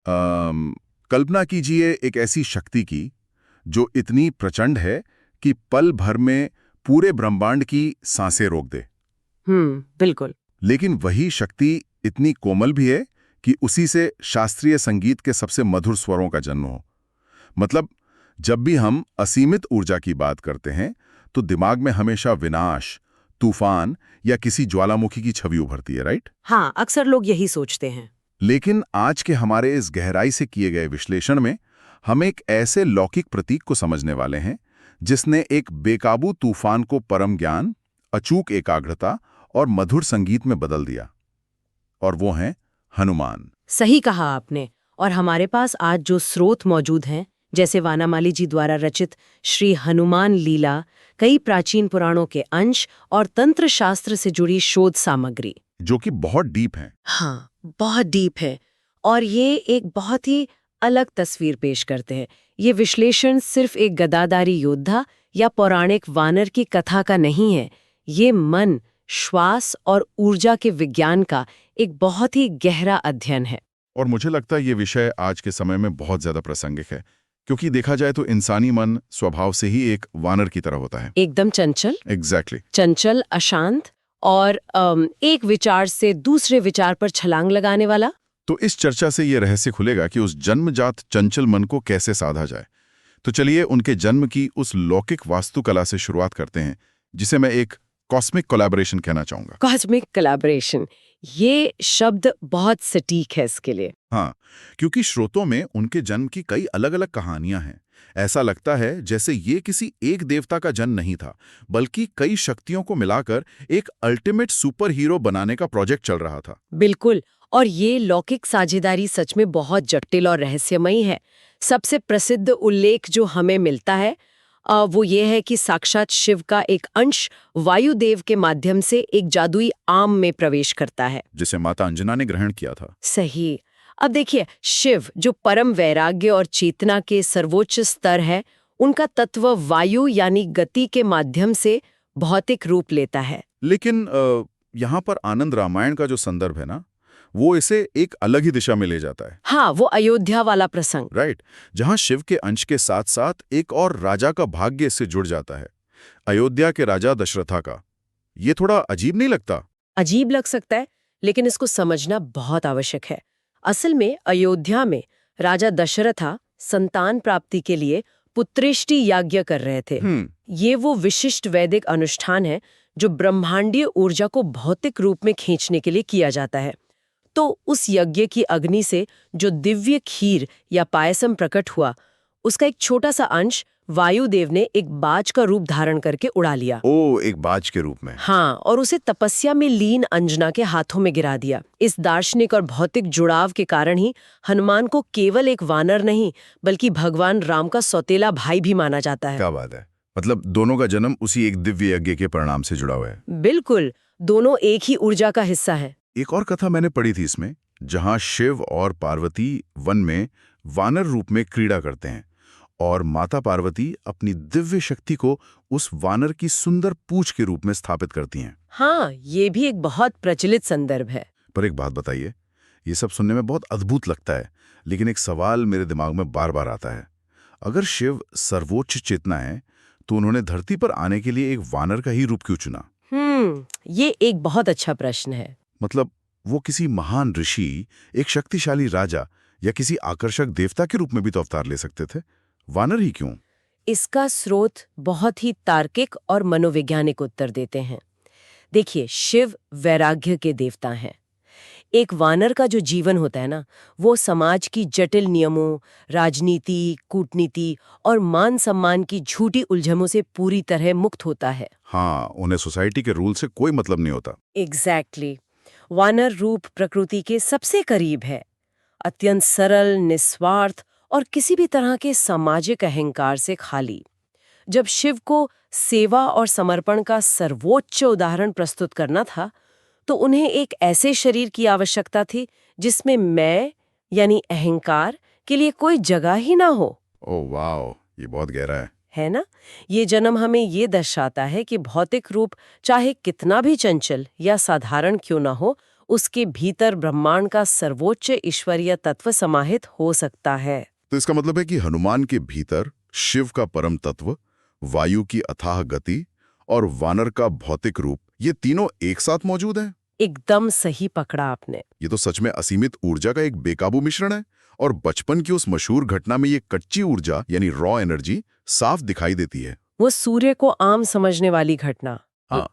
कल्पना कीजिए एक ऐसी शक्ति की जो इतनी प्रचंड है कि पल भर में पूरे ब्रह्मांड की सांसें रोक दे। बिल्कुल। लेकिन वही शक्ति इतनी कोमल भी है कि उसी से शास्त्रीय संगीत के सबसे मधुर स्वरों का जन्म हो। मतलब जब भी हम असीमित ऊर्जा की बात करते हैं तो दिमाग में हमेशा विनाश, तूफान या किसी ज्वालामुखी की छवि उभरती है, राइट? हाँ, अक्सर लोग यही सोचते हैं। लेकिन आज के हमारे इस गहराई से किए गए विश्लेषण में हम एक ऐसे लौकिक प्रतीक को समझने वाले हैं जिसने एक बेकाबू तूफान को परम ज्ञान, अचूक एकाग्रता और मधुर संगीत में बदल दिया। और वो हैं हनुमान। सही कहा आपने। और हमारे पास आज जो स्रोत मौजूद हैं, जैसे वानामाली जी द्वारा रचित श्री हनुमान लीला, कई प्राचीन पुराणों के अंश और तंत्र शास्त्र से जुड़ी शोध सामग्री, जो कि बहुत डीप हैं। हाँ, बहुत डीप है। और ये एक बहुत ही अलग तस्वीर पेश करते हैं। ये विश्लेषण सिर्फ एक गदाधारी योद्धा या पौराणिक वानर की कथा का नहीं है। ये मन, श्वास और ऊर्जा के विज्ञान का एक बहुत ही गहरा अध्ययन है। और मुझे लगता है ये विषय आज के समय में बहुत ज्यादा प्रासंगिक है, क्योंकि देखा जाए तो इंसानी मन स्वभाव से ही एक वानर की तरह होता है। एकदम चंचल। एग्जैक्टली। चंचल, अशांत और एक विचार से दूसरे विचार पर छलांग लगाने वाला। तो इस चर्चा से ये रहस्य खुलेगा कि उस जन्मजात चंचल मन को कैसे साधा जाए। तो चलिए उनके जन्म की उस लौकिक वास्तुकला से शुरुआत करते हैं, जिसे मैं एक कॉस्मिक कोलैबोरेशन कहना चाहूंगा। कॉस्मिक कोलैबोरेशन, ये शब्द बहुत सटीक है इसके लिए। हाँ, क्योंकि स्रोतों में उनके जन्म की कई अलग अलग कहानियां हैं। ऐसा लगता है जैसे ये किसी एक देवता का जन्म नहीं था, बल्कि कई शक्तियों को मिलाकर एक अल्टीमेट सुपर हीरो बनाने का प्रोजेक्ट चल रहा था। बिल्कुल। और ये लौकिक साझेदारी सच में बहुत जटिल और रहस्यमयी है। सबसे प्रसिद्ध उल्लेख जो हमें मिलता है वो ये है कि साक्षात शिव का एक अंश वायुदेव के माध्यम से एक जादुई आम में प्रवेश करता है, जिसे माता अंजना ने ग्रहण किया था। सही। अब देखिए, शिव जो परम वैराग्य और चेतना के सर्वोच्च स्तर है, उनका तत्व वायु यानी गति के माध्यम से भौतिक रूप लेता है। लेकिन यहाँ पर आनंद रामायण का जो संदर्भ है ना, वो इसे एक अलग ही दिशा में ले जाता है। हाँ, वो अयोध्या वाला प्रसंग। राइट, जहाँ शिव के अंश के साथ साथ एक और राजा का भाग्य इससे जुड़ जाता है, अयोध्या के राजा दशरथा का। ये थोड़ा अजीब नहीं लगता? अजीब लग सकता है, लेकिन इसको समझना बहुत आवश्यक है। असल में अयोध्या में राजा दशरथा संतान प्राप्ति के लिए पुत्रेष्टि यज्ञ कर रहे थे। ये वो विशिष्ट वैदिक अनुष्ठान है जो ब्रह्मांडीय ऊर्जा को भौतिक रूप में खींचने के लिए किया जाता है। तो उस यज्ञ की अग्नि से जो दिव्य खीर या पायसम प्रकट हुआ, उसका एक छोटा सा अंश वायुदेव ने एक बाज का रूप धारण करके उड़ा लिया। ओ, एक बाज के रूप में? हाँ, और उसे तपस्या में लीन अंजना के हाथों में गिरा दिया। इस दार्शनिक और भौतिक जुड़ाव के कारण ही हनुमान को केवल एक वानर नहीं, बल्कि भगवान राम का सौतेला भाई भी माना जाता है। क्या बात है! मतलब दोनों का जन्म उसी एक दिव्य यज्ञ के परिणाम से जुड़ा हुआ है। बिल्कुल, दोनों एक ही ऊर्जा का हिस्सा है। एक और कथा मैंने पढ़ी थी इसमें, जहां शिव और पार्वती वन में वानर रूप में क्रीड़ा करते हैं और माता पार्वती अपनी दिव्य शक्ति को उस वानर की सुंदर पूंछ के रूप में स्थापित करती हैं। हाँ, ये भी एक बहुत प्रचलित संदर्भ है। पर एक बात बताइए, ये सब सुनने में बहुत अद्भुत लगता है, लेकिन एक सवाल मेरे दिमाग में बार बार आता है। अगर शिव सर्वोच्च चेतना है, तो उन्होंने धरती पर आने के लिए एक वानर का ही रूप क्यों चुना? ये एक बहुत अच्छा प्रश्न है। मतलब वो किसी महान ऋषि, एक शक्तिशाली राजा या किसी आकर्षक देवता के रूप में भी तो अवतार ले सकते थे, वानर ही क्यों? इसका स्रोत बहुत ही तार्किक और मनोवैज्ञानिक उत्तर देते हैं। देखिए, शिव वैराग्य के देवता हैं। एक वानर का जो जीवन होता है ना, वो समाज की जटिल नियमों, राजनीति, कूटनीति और मान सम्मान की झूठी उलझनों से पूरी तरह मुक्त होता है। हाँ, उन्हें सोसाइटी के रूल से कोई मतलब नहीं होता। एग्जैक्टली। वानर रूप प्रकृति के सबसे करीब है, अत्यंत सरल, निस्वार्थ और किसी भी तरह के सामाजिक अहंकार से खाली। जब शिव को सेवा और समर्पण का सर्वोच्च उदाहरण प्रस्तुत करना था, तो उन्हें एक ऐसे शरीर की आवश्यकता थी जिसमें मैं यानी अहंकार के लिए कोई जगह ही ना हो। ओह वाह, ये बहुत गहरा है ना? ये जन्म हमें ये दर्शाता है कि भौतिक रूप चाहे कितना भी चंचल या साधारण क्यों ना हो, उसके भीतर ब्रह्मांड का सर्वोच्च ईश्वरीय तत्व समाहित हो सकता है। तो इसका मतलब है कि हनुमान के भीतर शिव का परम तत्व, वायु की अथाह गति और वानर का भौतिक रूप, ये तीनों एक साथ मौजूद हैं। एकदम सही पकड़ा आपने। ये तो सच में असीमित ऊर्जा का एक बेकाबू मिश्रण है। और बचपन की उस मशहूर घटना में ये कच्ची ऊर्जा यानी रॉ एनर्जी साफ दिखाई देती है। वो सूर्य को आम समझने वाली घटना। हाँ,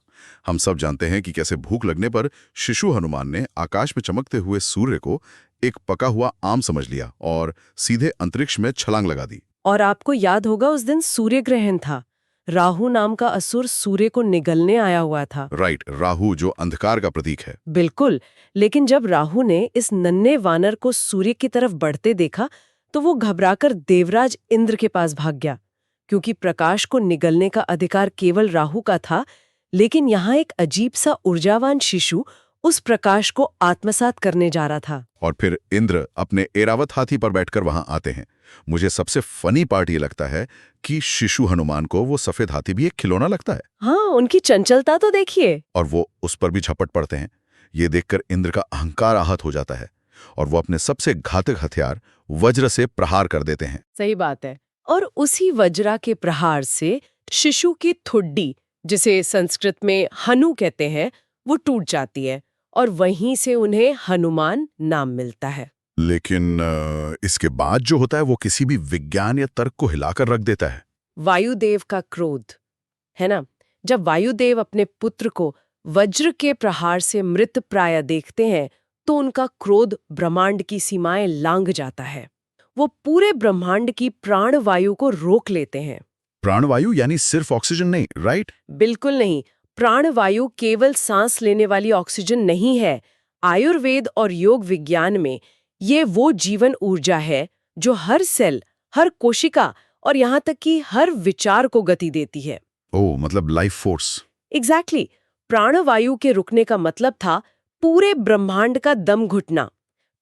हम सब जानते हैं कि कैसे भूख लगने पर शिशु हनुमान ने आकाश में चमकते हुए सूर्य को एक पका हुआ आम समझ लिया और सीधे अंतरिक्ष में छलांग लगा दी। और आपको याद होगा उस दिन सूर्य ग्रहण था। राहु नाम का असुर सूर्य को निगलने आया हुआ था। राइट, राहु जो अंधकार का प्रतीक है। बिल्कुल, लेकिन जब राहु ने इस नन्हे वानर को सूर्य की तरफ बढ़ते देखा तो वो घबराकर देवराज इंद्र के पास भाग गया, क्योंकि प्रकाश को निगलने का अधिकार केवल राहु का था। लेकिन यहाँ एक अजीब सा ऊर्जावान शिशु उस प्रकाश को आत्मसात करने जा रहा था। और फिर इंद्र अपने एरावत हाथी पर बैठकर वहां आते हैं। मुझे सबसे फनी पार्ट ये लगता है कि शिशु हनुमान को वो सफेद हाथी भी एक खिलौना लगता है। हाँ, उनकी चंचलता तो देखिए। और वो उस पर भी झपट पड़ते हैं। ये देखकर इंद्र का अहंकार आहत हो जाता है और वो अपने सबसे घातक हथियार वज्र से प्रहार कर देते हैं। सही बात है। और उसी वज्रा के प्रहार से शिशु की ठुड्डी, जिसे संस्कृत में हनु कहते हैं, वो टूट जाती है और वहीं से उन्हें हनुमान नाम मिलता है। लेकिन इसके बाद जो होता है वो किसी भी विज्ञान या तर्क को हिलाकर रख देता है। वायुदेव का क्रोध, है ना? जब वायुदेव अपने पुत्र को वज्र के प्रहार से मृत प्राय देखते हैं तो उनका क्रोध ब्रह्मांड की सीमाएं लांघ जाता है। वो पूरे ब्रह्मांड की प्राणवायु को रोक लेते हैं। प्राणवायु यानी सिर्फ ऑक्सीजन नहीं, राइट? बिल्कुल नहीं। प्राणवायु केवल सांस लेने वाली ऑक्सीजन नहीं है। आयुर्वेद और योग विज्ञान में ये वो जीवन ऊर्जा है जो हर सेल, हर कोशिका और यहाँ तक कि हर विचार को गति देती है। ओह, मतलब लाइफ फोर्स। एग्जैक्टली। प्राणवायु के रुकने का मतलब था पूरे ब्रह्मांड का दम घुटना,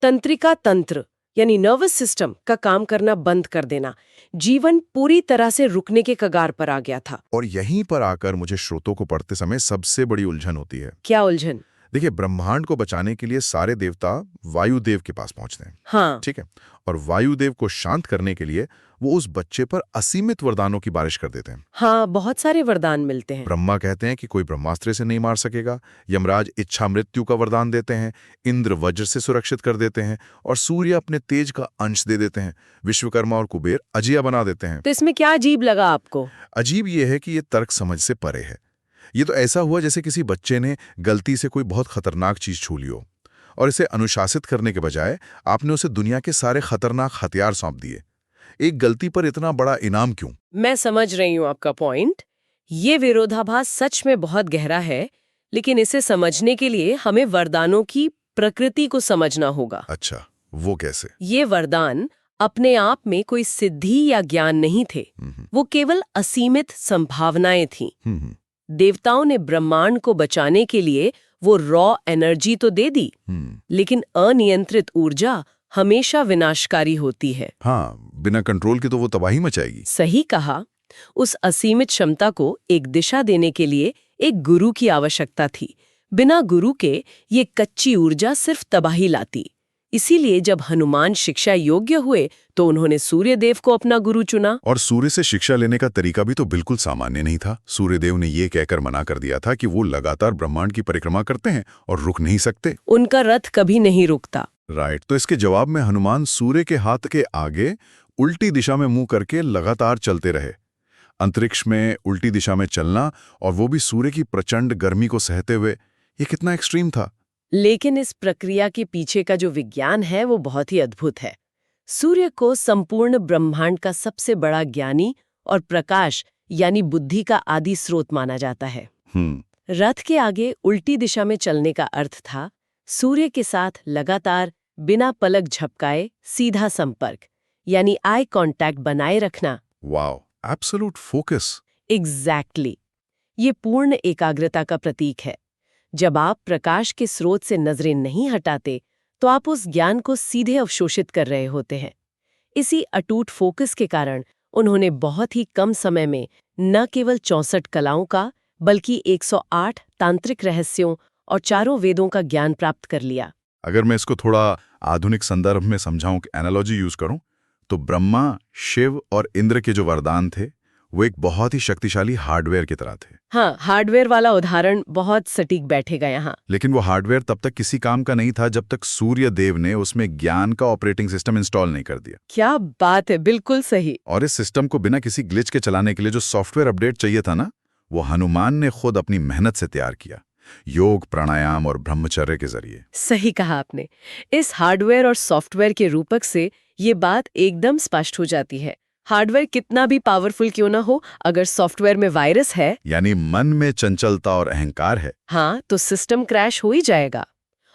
तंत्रिका तंत्र यानी नर्वस सिस्टम का काम करना बंद कर देना। जीवन पूरी तरह से रुकने के कगार पर आ गया था। और यहीं पर आकर मुझे श्रोतों को पढ़ते समय सबसे बड़ी उलझन होती है। क्या उलझन? देखिए, ब्रह्मांड को बचाने के लिए सारे देवता वायुदेव के पास पहुंचते हैं। हाँ, ठीक है। और वायुदेव को शांत करने के लिए वो उस बच्चे पर असीमित वरदानों की बारिश कर देते हैं। हाँ, बहुत सारे वरदान मिलते हैं। ब्रह्मा कहते हैं कि कोई ब्रह्मास्त्र से नहीं मार सकेगा, यमराज इच्छा मृत्यु का वरदान देते हैं, इंद्र वज्र से सुरक्षित कर देते हैं और सूर्य अपने तेज का अंश दे देते हैं, विश्वकर्मा और कुबेर अजिया बना देते हैं। तो इसमें क्या अजीब लगा आपको? अजीब ये है कि ये तर्क समझ से परे है। ये तो ऐसा हुआ जैसे किसी बच्चे ने गलती से कोई बहुत खतरनाक चीज छू ली हो और इसे अनुशासित करने के बजाय आपने उसे दुनिया के सारे खतरनाक हथियार सौंप दिए। एक गलती पर इतना बड़ा इनाम क्यों? मैं समझ रही हूँ आपका पॉइंट। ये विरोधाभास सच में बहुत गहरा है, लेकिन इसे समझने के लिए हमें वरदानों की प्रकृति को समझना होगा। अच्छा, वो कैसे? ये वरदान अपने आप में कोई सिद्धि या ज्ञान नहीं थे। वो केवल असीमित संभावनाएं थीं। देवताओं ने ब्रह्मांड को बचाने के लिए वो रॉ एनर्जी तो दे दी, लेकिन अनियंत्रित ऊर्जा हमेशा विनाशकारी होती है। हाँ, बिना कंट्रोल के तो वो तबाही मचाएगी। सही कहा। उस असीमित क्षमता को एक दिशा देने के लिए एक गुरु की आवश्यकता थी। बिना गुरु के ये कच्ची ऊर्जा सिर्फ तबाही लाती। इसीलिए जब हनुमान शिक्षा योग्य हुए तो उन्होंने सूर्यदेव को अपना गुरु चुना। और सूर्य से शिक्षा लेने का तरीका भी तो बिल्कुल सामान्य नहीं था। सूर्यदेव ने ये कहकर मना कर दिया था कि वो लगातार ब्रह्मांड की परिक्रमा करते हैं और रुक नहीं सकते। उनका रथ कभी नहीं रुकता। राइट। तो इसके जवाब में हनुमान सूर्य के हाथ के आगे उल्टी दिशा में मुंह करके लगातार चलते रहे। अंतरिक्ष में उल्टी दिशा में चलना, और वो भी सूर्य की प्रचंड गर्मी को सहते हुए, ये कितना एक्सट्रीम था। लेकिन इस प्रक्रिया के पीछे का जो विज्ञान है वो बहुत ही अद्भुत है। सूर्य को संपूर्ण ब्रह्मांड का सबसे बड़ा ज्ञानी और प्रकाश यानी बुद्धि का आदि स्रोत माना जाता है। रथ के आगे उल्टी दिशा में चलने का अर्थ था सूर्य के साथ लगातार बिना पलक झपकाए सीधा संपर्क यानी आई कांटेक्ट बनाए रखना। Wow, absolute focus. एग्जैक्टली। ये पूर्ण एकाग्रता का प्रतीक है। जब आप प्रकाश के स्रोत से नजरें नहीं हटाते तो आप उस ज्ञान को सीधे अवशोषित कर रहे होते हैं। इसी अटूट फोकस के कारण उन्होंने बहुत ही कम समय में न केवल 64 कलाओं का बल्कि 108 तांत्रिक रहस्यों और चारों वेदों का ज्ञान प्राप्त कर लिया। अगर मैं इसको थोड़ा आधुनिक संदर्भ में समझाऊं, एनालॉजी यूज करूं, तो ब्रह्मा, शिव और इंद्र के जो वरदान थे वो एक बहुत ही शक्तिशाली हार्डवेयर की तरह थे। हाँ, हार्डवेयर वाला उदाहरण बहुत सटीक बैठेगा यहाँ। लेकिन वो हार्डवेयर तब तक किसी काम का नहीं था जब तक सूर्य देव ने उसमें ज्ञान का ऑपरेटिंग सिस्टम इंस्टॉल नहीं कर दिया। क्या बात है, बिल्कुल सही। और इस सिस्टम को बिना किसी ग्लिच के चलाने के लिए जो सॉफ्टवेयर अपडेट चाहिए था ना, वो हनुमान ने खुद अपनी मेहनत से तैयार किया, योग, प्राणायाम और ब्रह्मचर्य के जरिए। सही कहा आपने। इस हार्डवेयर और सॉफ्टवेयर के रूपक से ये बात एकदम स्पष्ट हो जाती है। हार्डवेयर कितना भी पावरफुल क्यों ना हो, अगर सॉफ्टवेयर में वायरस है, यानी मन में चंचलता और अहंकार है, हाँ, तो सिस्टम क्रैश हो ही जाएगा।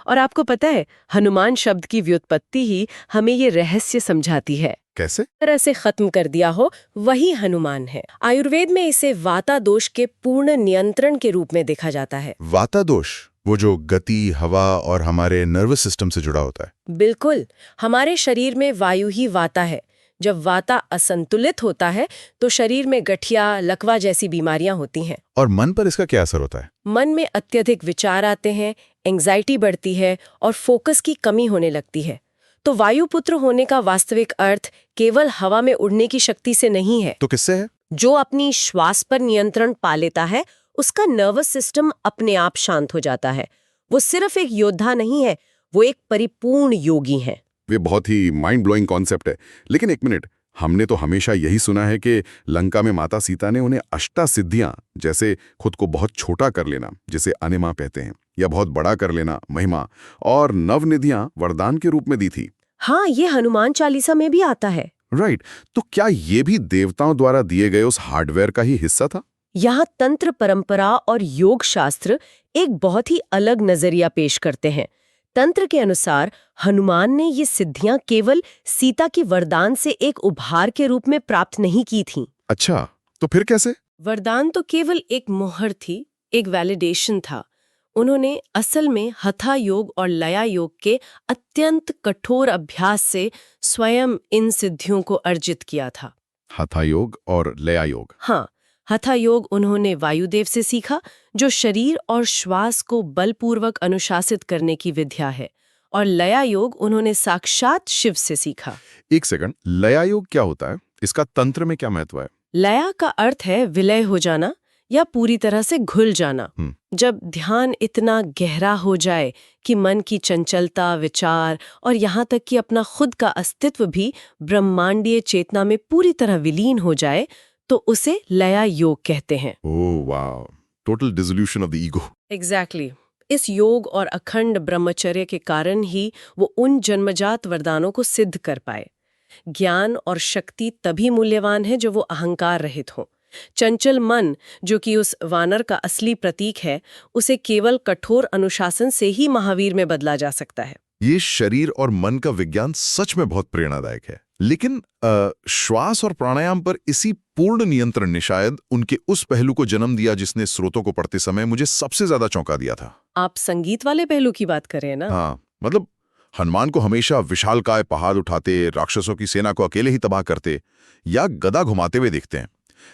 और आपको पता है, हनुमान शब्द की व्युत्पत्ति ही हमें ये रहस्य समझाती है। कैसे? तरह से खत्म कर दिया हो, वही हनुमान है। आयुर्वेद में इसे वाता दोष के पूर्ण नियंत्रण के रूप में देखा जाता है। वाता दोष, वो जो गति, हवा और हमारे नर्वस सिस्टम से जुड़ा होता है। बिल्कुल, हमारे शरीर में वायु ही वाता है। जब वाता असंतुलित होता है तो शरीर में गठिया, लकवा जैसी बीमारियां होती हैं। और मन पर इसका क्या असर होता है? मन में अत्यधिक विचार आते हैं, एंग्जाइटी बढ़ती है और फोकस की कमी होने लगती है। तो वायुपुत्र होने का वास्तविक अर्थ केवल हवा में उड़ने की शक्ति से नहीं है। तो किससे है? जो अपनी श्वास पर नियंत्रण पा लेता है, उसका नर्वस सिस्टम अपने आप शांत हो जाता है। वो सिर्फ एक योद्धा नहीं है, वो एक परिपूर्ण योगी है। वे बहुत ही माइंड ब्लोइंग कॉन्सेप्ट है। लेकिन एक मिनट, हमने तो हमेशा यही सुना है कि लंका में माता सीता ने उन्हें अष्टासिद्धियां, जैसे खुद को बहुत छोटा कर लेना, जिसे अनिमा कहते हैं, या बहुत बड़ा कर लेना, महिमा, और नवनिधियां वरदान के रूप में दी थी। हाँ, ये हनुमान चालीसा में भी आता है। राइट। तो क्या ये भी देवताओं द्वारा दिए गए उस हार्डवेयर का ही हिस्सा था? यहाँ तंत्र परंपरा और योग शास्त्र एक बहुत ही अलग नजरिया पेश करते हैं। तंत्र के अनुसार हनुमान ने ये सिद्धियां केवल सीता की वरदान से एक उपहार के रूप में प्राप्त नहीं की थीं। अच्छा, तो फिर कैसे? वरदान तो केवल एक मोहर थी, एक वैलिडेशन था। उन्होंने असल में हथा योग और लया योग के अत्यंत कठोर अभ्यास से स्वयं इन सिद्धियों को अर्जित किया था। हथा योग और लया योग। हाँ, हथा योग उन्होंने वायुदेव से सीखा, जो शरीर और श्वास को बलपूर्वक अनुशासित करने की विद्या है, और लया योग उन्होंने साक्षात शिव से सीखा। एक सेकंड, लया योग क्या होता है? इसका तंत्र में क्या महत्व है? लया का अर्थ है विलय हो जाना या पूरी तरह से घुल जाना। जब ध्यान इतना गहरा हो जाए कि मन की चंचलता, विचार और यहाँ तक कि अपना खुद का अस्तित्व भी ब्रह्मांडीय चेतना में पूरी तरह विलीन हो जाए, तो उसे लया योग कहते हैं। ओह वाह, total dissolution of the ego. Exactly. इस योग और अखंड ब्रह्मचर्य के कारण ही वो उन जन्मजात वरदानों को सिद्ध कर पाए। ज्ञान और शक्ति तभी मूल्यवान है जो वो अहंकार रहित हो। चंचल मन, जो कि उस वानर का असली प्रतीक है, उसे केवल कठोर अनुशासन से ही महावीर में बदला जा सकता है। ये शरीर और मन का विज्ञान सच में बहुत प्रेरणादायक है। लेकिन श्वास और प्राणायाम पर इसी पूर्ण नियंत्रण ने शायद उनके उस पहलू को जन्म दिया जिसने स्रोतों को पढ़ते समय मुझे सबसे ज्यादा चौंका दिया था। आप संगीत वाले पहलू की बात कर रहे हैं ना? हाँ, मतलब हनुमान को हमेशा विशालकाय पहाड़ उठाते, राक्षसों की सेना को अकेले ही तबाह करते या गदा घुमाते हुए देखते हैं।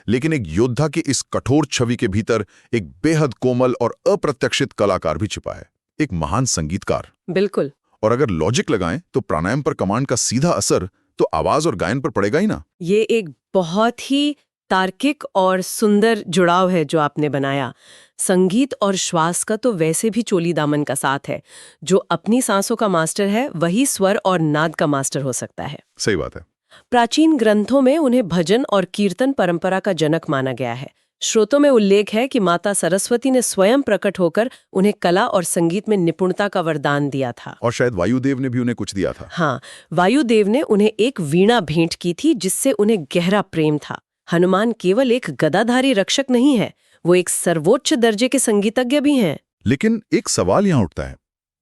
लेकिन एक योद्धा की इस कठोर छवि के भीतर एक बेहद कोमल और अप्रत्याशित कलाकार भी छिपा है, एक महान संगीतकार। बिल्कुल। और अगर लॉजिक लगाएं तो प्राणायाम पर कमांड का सीधा असर तो आवाज और गायन पर पड़ेगा ही ना। ये एक बहुत ही तार्किक और सुंदर जुड़ाव है जो आपने बनाया। संगीत और श्वास का तो वैसे भी चोली दामन का साथ है। जो अपनी सांसों का मास्टर है, वही स्वर और नाद का मास्टर हो सकता है। सही बात है। प्राचीन ग्रंथों में उन्हें भजन और कीर्तन परंपरा का जनक माना गया है। श्रोतों में उल्लेख है कि माता सरस्वती ने स्वयं प्रकट होकर उन्हें कला और संगीत में निपुणता का वरदान दिया था। और शायद वायुदेव ने भी उन्हें कुछ दिया था। हाँ, वायुदेव ने उन्हें एक वीणा भेंट की थी जिससे उन्हें गहरा प्रेम था। हनुमान केवल एक गदाधारी रक्षक नहीं है, वो एक सर्वोच्च दर्जे के संगीतज्ञ भी हैं। लेकिन एक सवाल यहाँ उठता है,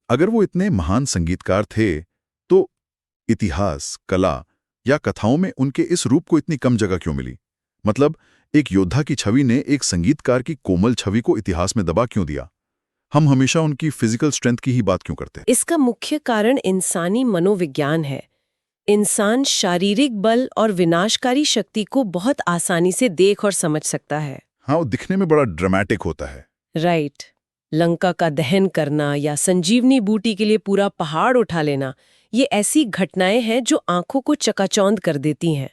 अगर वो इतने महान संगीतकार थे तो इतिहास, कला या कथाओं में उनके इस रूप को इतनी कम जगह क्यों मिली? मतलब एक योद्धा की छवि ने एक संगीतकार की कोमल छवि को इतिहास में दबा क्यों दिया? हम हमेशा उनकी फिजिकल स्ट्रेंथ की ही बात क्यों करते हैं? इसका मुख्य कारण इंसानी मनोविज्ञान है। इंसान शारीरिक बल और विनाशकारी शक्ति को बहुत आसानी से देख और समझ सकता है। हाँ, वो दिखने में बड़ा ड्रामेटिक होता है। राइट। लंका का दहन करना या संजीवनी बूटी के लिए पूरा पहाड़ उठा लेना, ये ऐसी घटनाएं हैं जो आंखों को चकाचौंध कर देती हैं।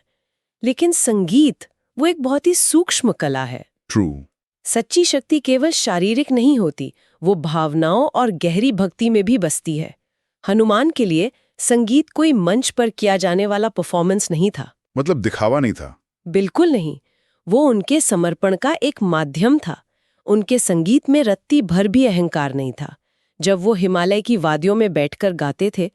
लेकिन संगीत वो एक बहुत ही सूक्ष्म कला है। ट्रू। सच्ची शक्ति केवल शारीरिक नहीं होती, वो भावनाओं और गहरी भक्ति में भी बसती है। हनुमान के लिए संगीत कोई मंच पर किया जाने वाला परफॉर्मेंस नहीं था। मतलब दिखावा नहीं था। बिल्कुल नहीं, वो उनके समर्पण का एक माध्यम था। उनके संगीत में रत्ती भर भी अहंकार नहीं था। जब वो हिमालय की वादियों में बैठकर गाते थे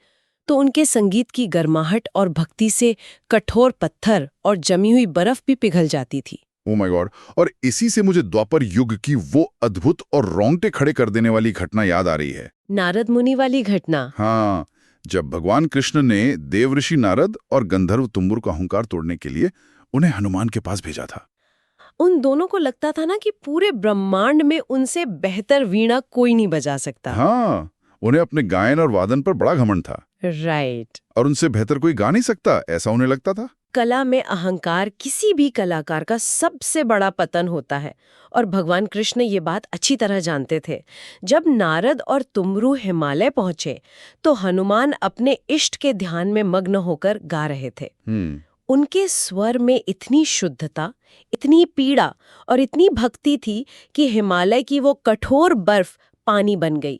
तो उनके संगीत की गर्माहट और भक्ति से कठोर पत्थर और जमी हुई बर्फ भी पिघल जाती थी। Oh my God. और इसी से मुझे द्वापर युग की वो अद्भुत और रोंगटे खड़े कर देने वाली घटना याद आ रही है। नारद मुनि वाली घटना। हाँ, जब भगवान कृष्ण ने देवऋषि नारद और गंधर्व तुम्बुर का अहंकार तोड़ने के लिए उन्हें हनुमान के पास भेजा था। उन दोनों को लगता था ना कि पूरे ब्रह्मांड में उनसे बेहतर वीणा कोई नहीं बजा सकता। हाँ, उन्हें अपने गायन और वादन पर बड़ा घमंड था। राइट। और उनसे बेहतर कोई गा नहीं सकता, ऐसा उन्हें लगता था। कला में अहंकार किसी भी कलाकार का सबसे बड़ा पतन होता है और भगवान कृष्ण ये बात अच्छी तरह जानते थे। जब नारद और तुमरू हिमालय पहुंचे तो हनुमान अपने इष्ट के ध्यान में मग्न होकर गा रहे थे। उनके स्वर में इतनी शुद्धता, इतनी पीड़ा और इतनी भक्ति थी कि हिमालय की वो कठोर बर्फ पानी बन गई।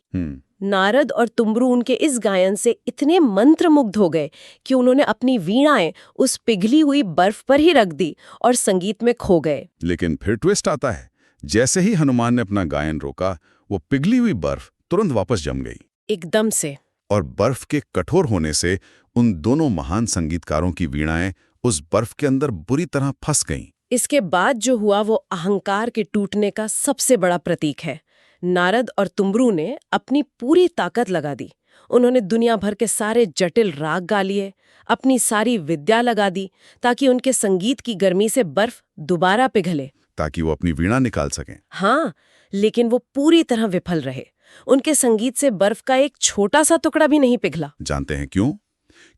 नारद और तुमरू उनके इस गायन से इतने मंत्रमुग्ध हो गए कि उन्होंने अपनी वीणाएं उस पिघली हुई बर्फ पर ही रख दी और संगीत में खो गए। लेकिन फिर ट्विस्ट आता है। जैसे ही हनुमान ने अपना गायन रोका, वो पिघली हुई बर्फ तुरंत वापस जम गई। एकदम से। और बर्फ के कठोर होने से उन दोनों महान संगीतकारों की वीणाएं उस बर्फ के अंदर बुरी तरह फंस गईं। इसके बाद जो हुआ वो अहंकार के टूटने का सबसे बड़ा प्रतीक है। नारद और तुमरू ने अपनी पूरी ताकत लगा दी। उन्होंने दुनिया भर के सारे जटिल राग गा लिए, अपनी सारी विद्या लगा दी ताकि उनके संगीत की गर्मी से बर्फ दोबारा पिघले, ताकि वो अपनी वीणा निकाल सकें। हाँ, लेकिन वो पूरी तरह विफल रहे। उनके संगीत से बर्फ का एक छोटा सा टुकड़ा भी नहीं पिघला। जानते हैं क्यों?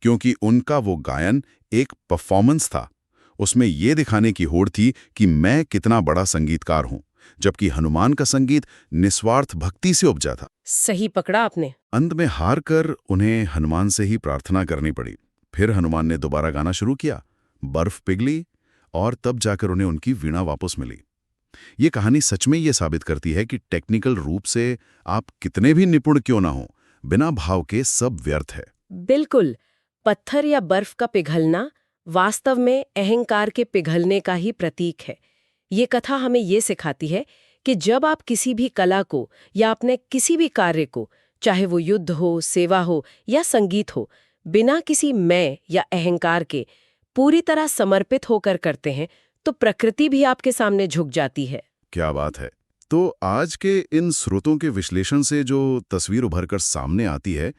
क्योंकि उनका वो गायन एक परफॉर्मेंस था। उसमें ये दिखाने की होड़ थी कि मैं कितना बड़ा संगीतकार हूं, जबकि हनुमान का संगीत निस्वार्थ भक्ति से उपजा था। सही पकड़ा आपने। अंत में हार कर उन्हें हनुमान से ही प्रार्थना करनी पड़ी। फिर हनुमान ने दोबारा गाना शुरू किया, बर्फ पिघली और तब जाकर उन्हें उनकी वीणा वापस मिली। ये कहानी सच में ये साबित करती है कि टेक्निकल रूप से आप कितने भी निपुण क्यों ना हो, बिना भाव के सब व्यर्थ है। बिल्कुल। पत्थर या बर्फ का पिघलना वास्तव में अहंकार के पिघलने का ही प्रतीक है। ये कथा हमें ये सिखाती है कि जब आप किसी भी कला को या अपने किसी भी कार्य को, चाहे वो युद्ध हो, सेवा हो या संगीत हो, बिना किसी मैं या अहंकार के पूरी तरह समर्पित होकर करते हैं तो प्रकृति भी आपके सामने झुक जाती है। क्या बात है। तो आज के इन स्रोतों के विश्लेषण से जो तस्वीर उभरकर सामने आती है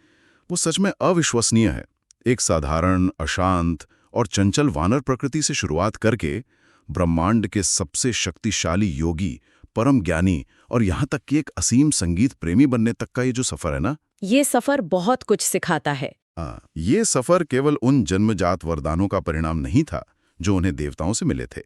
वो सच में अविश्वसनीय है। एक साधारण, अशांत और चंचल वानर प्रकृति से शुरुआत करके ब्रह्मांड के सबसे शक्तिशाली योगी, परम ज्ञानी और यहाँ तक कि एक असीम संगीत प्रेमी बनने तक का ये जो सफर है ना, ये सफर बहुत कुछ सिखाता है। ये सफर केवल उन जन्मजात वरदानों का परिणाम नहीं था जो उन्हें देवताओं से मिले थे।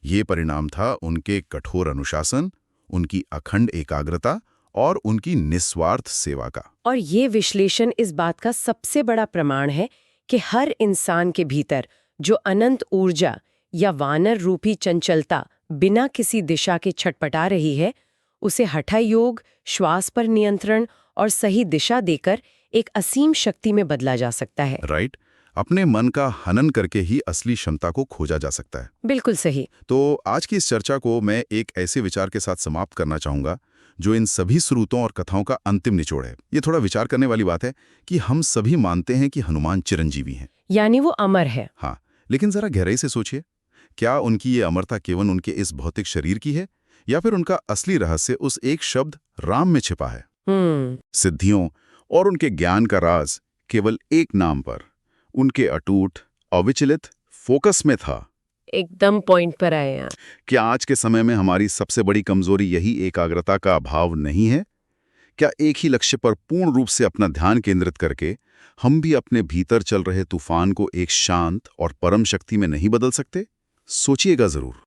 ये परिणाम था उनके कठोर अनुशासन, उनकी अखंड एकाग्रता और उनकी निस्वार्थ सेवा का। और ये विश्लेषण इस बात का सबसे बड़ा प्रमाण है कि हर इंसान के भीतर जो अनंत ऊर्जा या वानर रूपी चंचलता बिना किसी दिशा के छटपटा रही है, उसे हठा योग, श्वास पर नियंत्रण और सही दिशा देकर एक असीम शक्ति में बदला जा सकता है। राइट। अपने मन का हनन करके ही असली क्षमता को खोजा जा सकता है। बिल्कुल सही। तो आज की इस चर्चा को मैं एक ऐसे विचार के साथ समाप्त करना चाहूंगा जो इन सभी स्रोतों और कथाओं का अंतिम निचोड़ है। ये थोड़ा विचार करने वाली बात है कि हम सभी मानते हैं कि हनुमान चिरंजीवी हैं, यानी वो अमर है। हाँ, लेकिन जरा गहराई से सोचिए, क्या उनकी ये अमरता केवल उनके इस भौतिक शरीर की है या फिर उनका असली रहस्य उस एक शब्द राम में छिपा है? सिद्धियों और उनके ज्ञान का राज केवल एक नाम पर, उनके अटूट अविचलित फोकस में था। एकदम पॉइंट पर आए हैं। क्या आज के समय में हमारी सबसे बड़ी कमजोरी यही एकाग्रता का अभाव नहीं है? क्या एक ही लक्ष्य पर पूर्ण रूप से अपना ध्यान केंद्रित करके हम भी अपने भीतर चल रहे तूफान को एक शांत और परम शक्ति में नहीं बदल सकते? सोचिएगा जरूर।